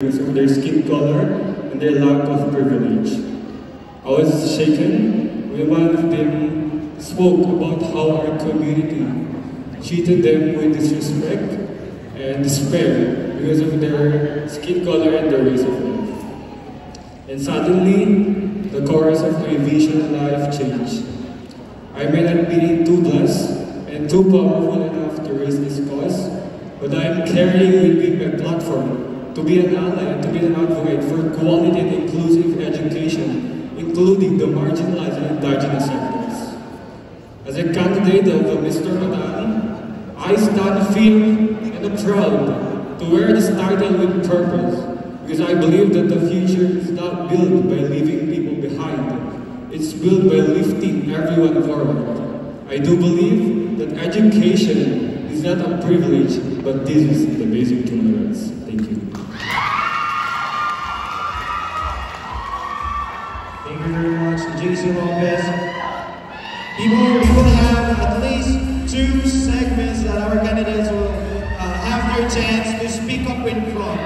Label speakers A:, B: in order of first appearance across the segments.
A: because of their skin color and their lack of privilege. I was shaken when one of them spoke about how our community treated them with disrespect and despair because of their skin color and their race of life. And suddenly, the course of my vision and life changed. I may not be too blessed and too powerful enough to raise this cause, but I am carrying with me my platform to be an ally and to be an advocate for quality and inclusive education, including the marginalized and indigenous sectors. As a candidate of Mr. Bataan, I stand firm and proud to wear this title with purpose, because I believe that the future is not built by leaving people behind. It's built by lifting everyone forward. I do believe that education is not a privilege, but this is the basic human rights. Thank you.
B: Thank you very much, Jason Lopez. We will have at least 2 segments that our candidates will have their chance to speak up in front.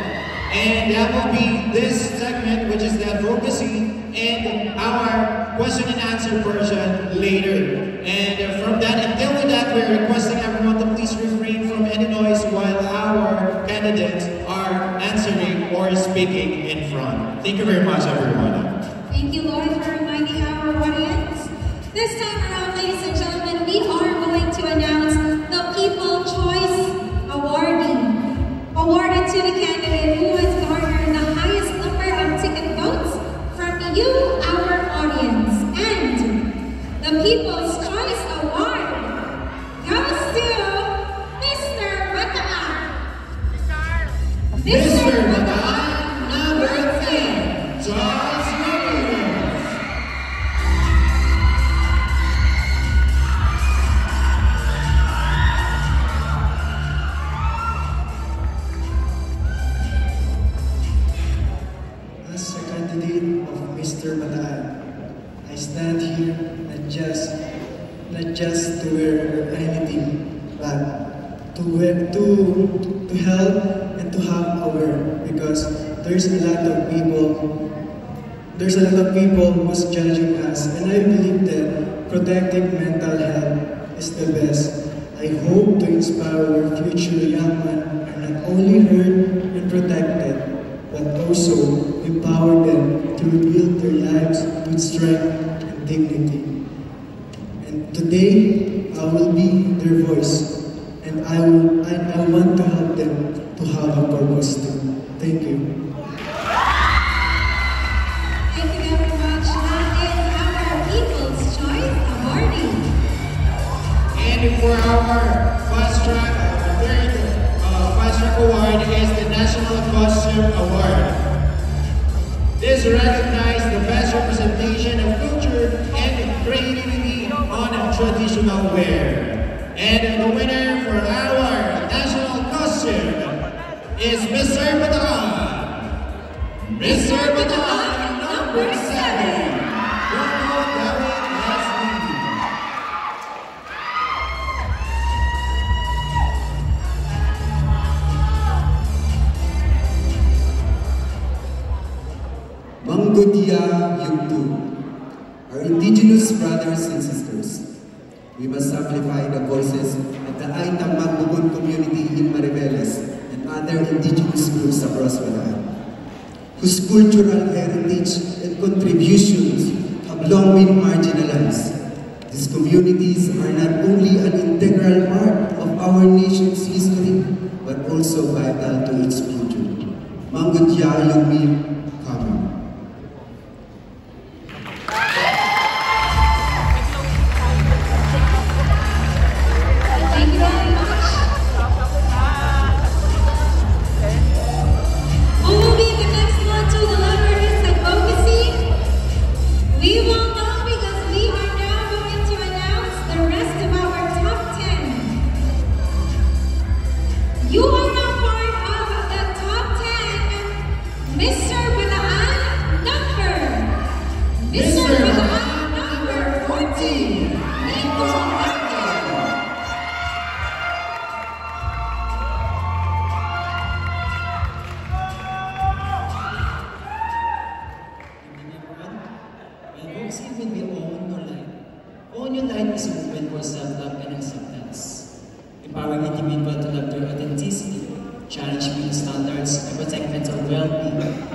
B: And that will be this segment, which is the advocacy, and our question and answer version later. And from that, until with that, we're requesting everyone to please refrain from any noise while our candidates are answering or speaking in front. Thank you very much, everyone.
C: Thank you, Lord, for reminding our audience. This time around, ladies and gentlemen, we are going to announce the People Choice Awardee, awarded to the candidate who has garnered the highest number of ticket votes from you, our audience. And the People's Choice Award goes to Mr. Bataan. Mr. Bataan, number 10, Charles Williams.
D: As a candidate of Mr. Bataan, I stand here not just to wear anything, but to help and to have aware, because there's a lot of people who's judging us, and I believe that protecting mental health is the best. I hope to inspire our future young men are not only heard and protected, but also empower them to rebuild their lives with strength and dignity. And today, I will be their voice, and I want to help them to have a purpose too. Thank you.
C: Thank you very much. That is our People's Choice Awardee.
B: And for our fast track, third fast track award is the National Costume Award. This recognizes the best representation of culture and creativity on traditional wear. And the winner for our national costume is Mr. Bataan. Mr. Bataan, number 7. Ronald David Leslie.
E: Manggodia Yugtu, our indigenous brothers and sisters. We must amplify the voices of the Aitang Magbugon community in Mariveles and other indigenous groups across Bataan, whose cultural heritage and contributions have long been marginalized. These communities are not only an integral part of our nation's history, but also vital to its future. Manggodia Yugtu, Kami.
C: Thank you very much. Who will be the next one to deliver this advocacy? We will know, because we are now going to announce the rest of our top 10. You are now part of the top 10. Mr. Bataan, number. Mr. Bataan, number 14. Nico Marquez.
F: is a movement for self-love and acceptance, empowering individuals to love their authenticity, challenge beauty standards, and protect mental well-being.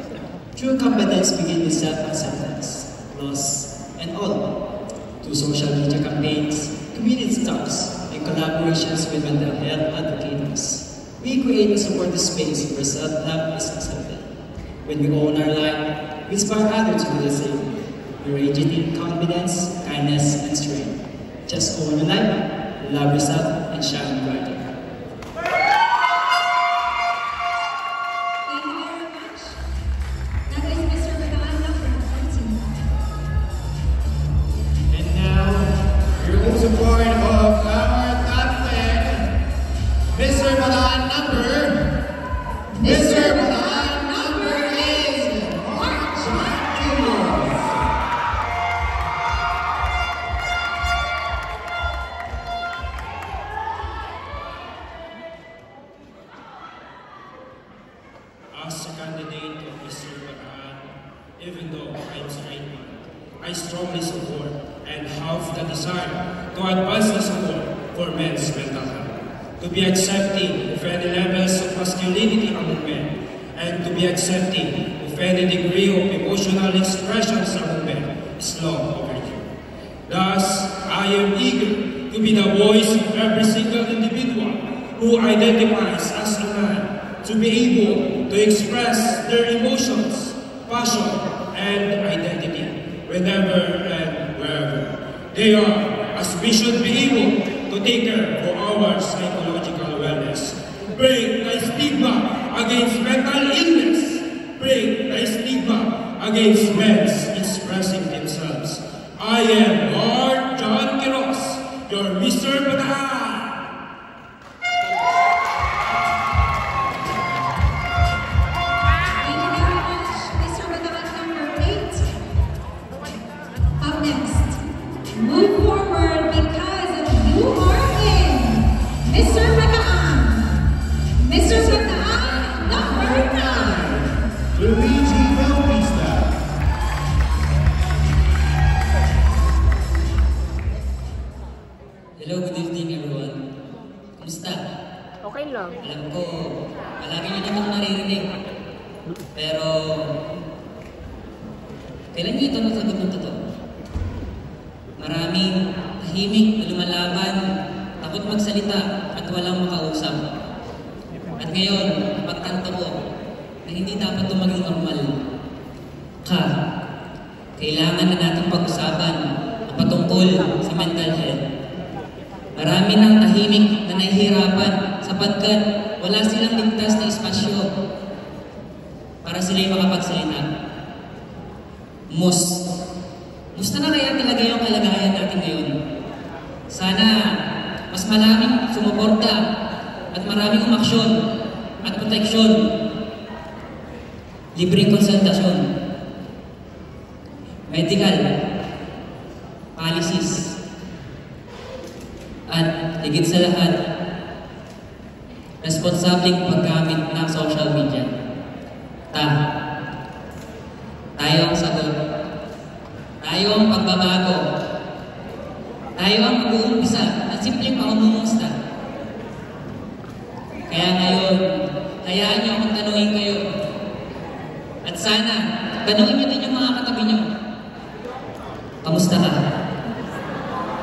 F: True competence begins with self-acceptance, loss, and all. Through social media campaigns, community talks, and collaborations with mental health advocates, we create a supportive space where self-love is accepted. When we own our life, we inspire others to do the same. We radiate confidence, kindness, and strength. Just own your life, love yourself, and shine brighter.
C: Thank you very much. That is Mr. Bataan from Argentina.
B: And now, you're also part of our top 10, Mr. Bataan number, Mr. Bataan number 8, Mark John Quiroz.
G: As a candidate of Mr. Bataan, even though I'm straight man, I strongly support and have the desire to advance the support for men's mental health, to be accepting of any levels of masculinity among men, and to be accepting of any degree of emotional expressions among men is long overdue. Thus, I am eager to be the voice of every single individual who identifies as a man, to be able to express their emotions, passion, and identity whenever and wherever they are, as we should be able to take care for our psychological wellness. Break the stigma against mental illness. Break the stigma against men expressing themselves. I am Lord John Quiroz, your Mr. Bataan.
C: Thank you very much, Mr. Bataan number 8. Up next, move forward because you are in Mr. Bataan. Mr. Bataan number 9.
B: Luigi Bautista.
F: Hello, good evening everyone. Kumusta?
H: Okay lang.
F: Alam ko, palagi nyo naman naririnig. Pero, kailan nyo ito nasagot ng totoo? Maraming tahimik na lumalaban, takot magsalita at walang makausap. At ngayon, pagtanto ko na hindi dapat ito maging normal. Kailangan na natin pag-usapan ang patungkol sa mental health. Marami ng tahimik na nahihirapan sapagkat wala silang ligtas na espasyo para sila'y makapagsalita. Musta na kaya talaga yung kalagayan natin ngayon? Sana mas maraming sumuporta at maraming umaksyon at proteksyon. Libreng konsultasyon, medical policies, at higit sa lahat, responsableng paggamit ng social media. Tayo ang sagot. Tayo ang pagbabago. Tayo ang mag-uumpisa ng simpleng pangungumusta. Kaya ngayon, hayaan niyo akong tanungin kayo. At sana, tanungin niyo din yung mga katabi niyo. Kamusta ka?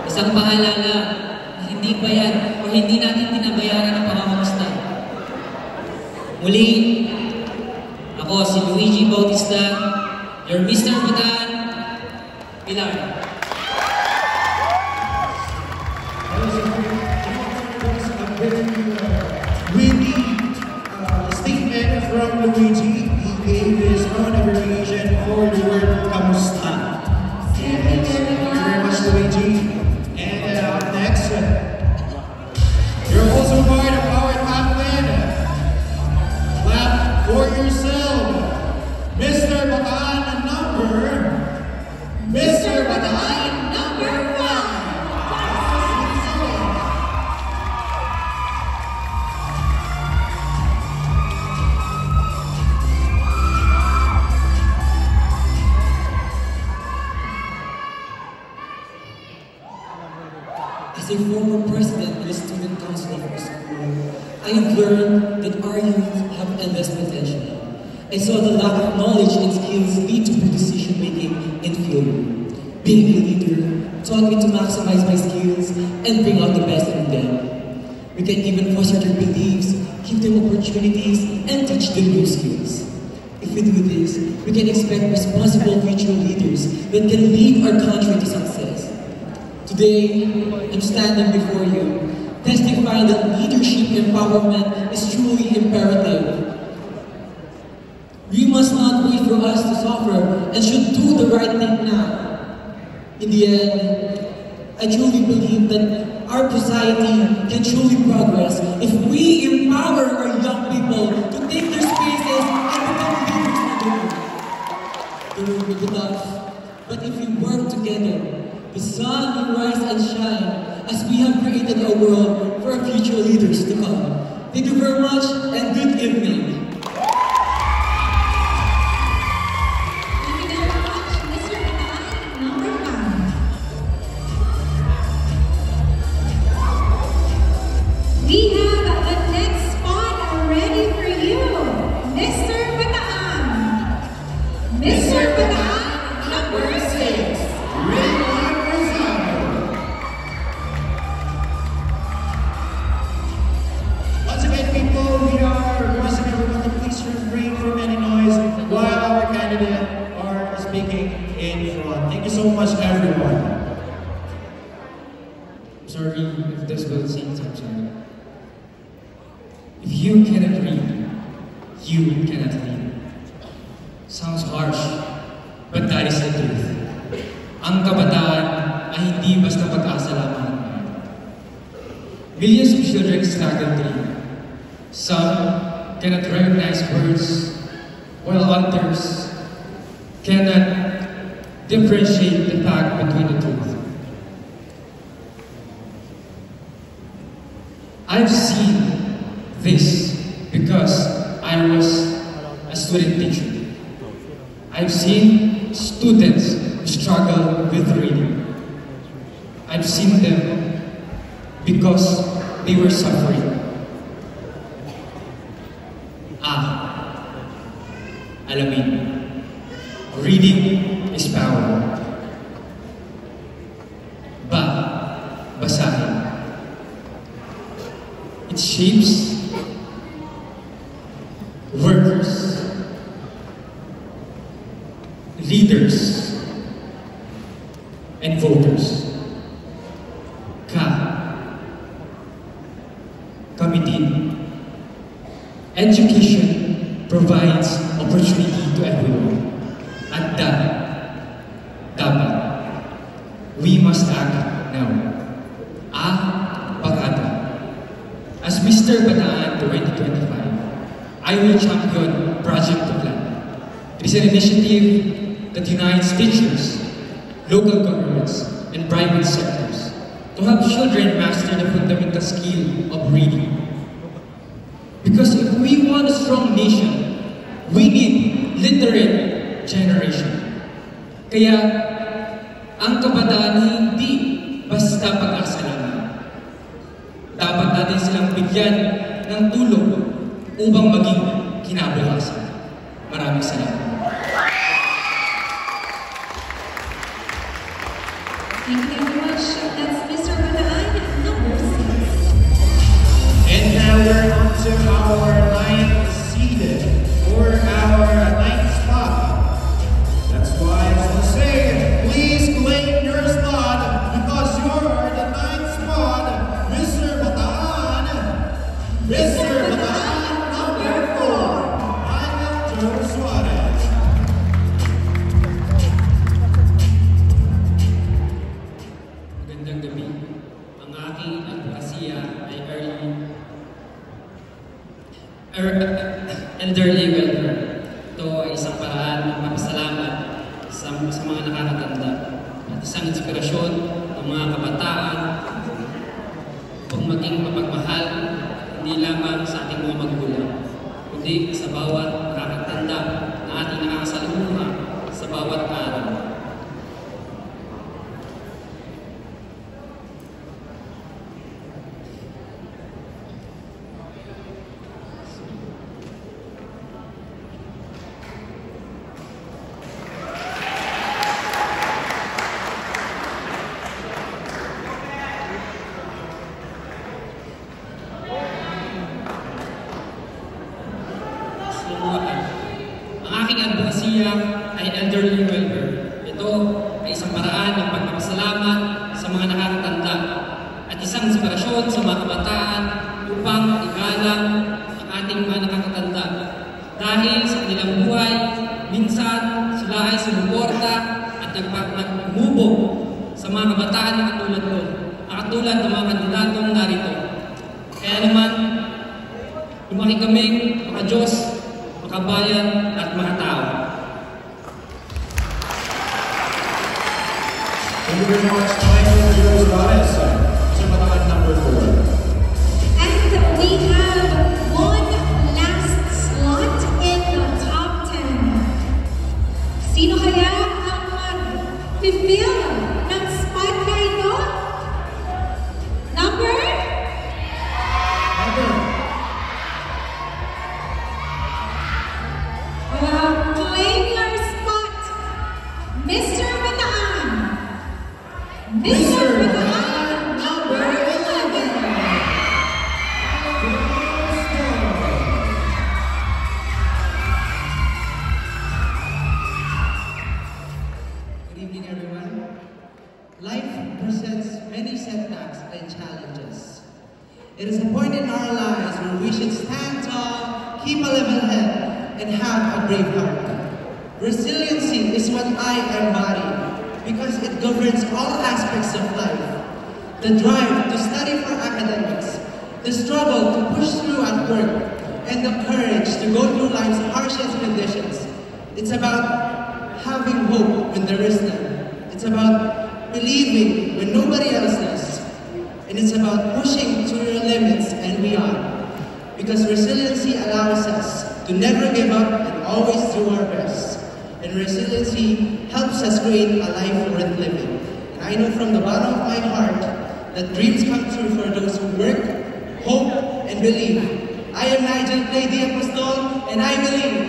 F: Isang paalala na hindi bayad o hindi natin binabayaran ang pangangamusta. Muli, ako si Luigi Bautista, your Mr. Bataan, Pilar.
B: With the statement from Luigi, he gave his own abbreviation for the word kamusta. And thank you very much, Luigi. And up next, you're also part of our top 10. Clap for yourself, Mr. Bataan number, Mr. Bataan number 1.
F: have learned that our youth have endless potential. I saw the lack of knowledge and skills lead to poor decision making and failure. Being a leader taught me to maximize my skills and bring out the best in them. We can even foster their beliefs, give them opportunities, and teach them new skills. If we do this, we can expect responsible future leaders that can lead our country to success. Today, I'm standing before you, testifying that leadership empowerment is truly imperative. We must not wait for us to suffer and should do the right thing now. In the end, I truly believe that our society can truly progress if we empower our young people to take their spaces and become leaders in the world. The road will be tough, but if we work together, the sun will rise and shine as we have created a world for our future leaders to come. Thank you very much and good evening.
C: We have the next spot ready for you, Mr. Bataan. Mr. Bataan, number 6, Raymond Rizal.
B: Once again, people, we are requesting everyone to please refrain from any noise while our candidate are speaking in front. Thank you so much, everyone.
A: I'm sorry if this will seem something. If you cannot read, you cannot lead. Sounds harsh, but that is the truth. Ang kabataan ay hindi basta pag-asa lamang. Millions of children struggle to read. Some cannot recognize words, while others cannot differentiate the fact between the truth. I've seen this because I was a student teacher. I've seen students who struggle with reading. I've seen them because they were suffering. Alamin, reading is power. Basahin. It shapes workers, leaders, and voters. Kami din. Education provides opportunity to everyone. At dapat, we must act now. Pagkata. As Mr. Bataan 2025, I will champion Project to Plan. It is an initiative that unites teachers, local governments, and private sectors to help children master the fundamental skill of reading. Because if we want a strong nation, we need literate generation. Kaya, ang kabataan hindi basta pag-asa lamang. Dapat natin silang bigyan ng tulong upang maging kinabukasan. Maraming salamat.
C: Thank you very much. That's Mr. Bataan, number 6.
B: And now we're on to our 9th seed for our 9th spot. That's why I want to say, please claim your spot because you're the 9th spot, Mr. Bataan. Mr. Bataan, number 4, Michael Joe Suarez.
G: Magandang gabi. Ang aking advokasya ay elderly welfare. Ito ay isang paraan ng papasalamat sa mga nakakatanda at isang inspirasyon ng mga kabataan upang maging mapagmahal hindi lamang sa ating mga magulang, kundi sa bawat nakakatanda na ating nakakasalumuha sa bawat araw.
F: Ang aking advokasya ay elderly welfare. Ito ay isang paraan ng pagpapasalamat sa mga nakakatanda at isang inspirasyon sa mga kabataan upang igalang ang ating mga nakakatanda. Dahil sa kanilang buhay, minsan sila ay sumuporta at nagmubog sa mga kabataan na katulad ko, katulad ng mga kandidatong narito. Kaya naman, lumaki kaming mga Diyos, mga bayan at mga tao.
B: Thank you very much, Michael Jules Rales. Sumatangan number 4.
C: And we have one last slot in the top 10. Sino kaya ang mag-fill ng spot na ito? Number? Claim your spot, Mr. Bataan. Mr. Bataan, number 11.
E: Good evening, everyone. Life presents many setbacks and challenges. It is a point in our lives where we should stand tall, keep a level head, and have a brave heart. Resiliency is what I embody because it governs all aspects of life. The drive to study for academics, the struggle to push through at work, and the courage to go through life's harshest conditions. It's about having hope when there is none. It's about believing when nobody else does. And it's about pushing to your limits and beyond. Because resiliency allows us to never give up and always do our best. And resiliency helps us create a life worth living. And I know from the bottom of my heart that dreams come true for those who work, hope, and believe. I am Nigel Clay D. Apostol, and I believe.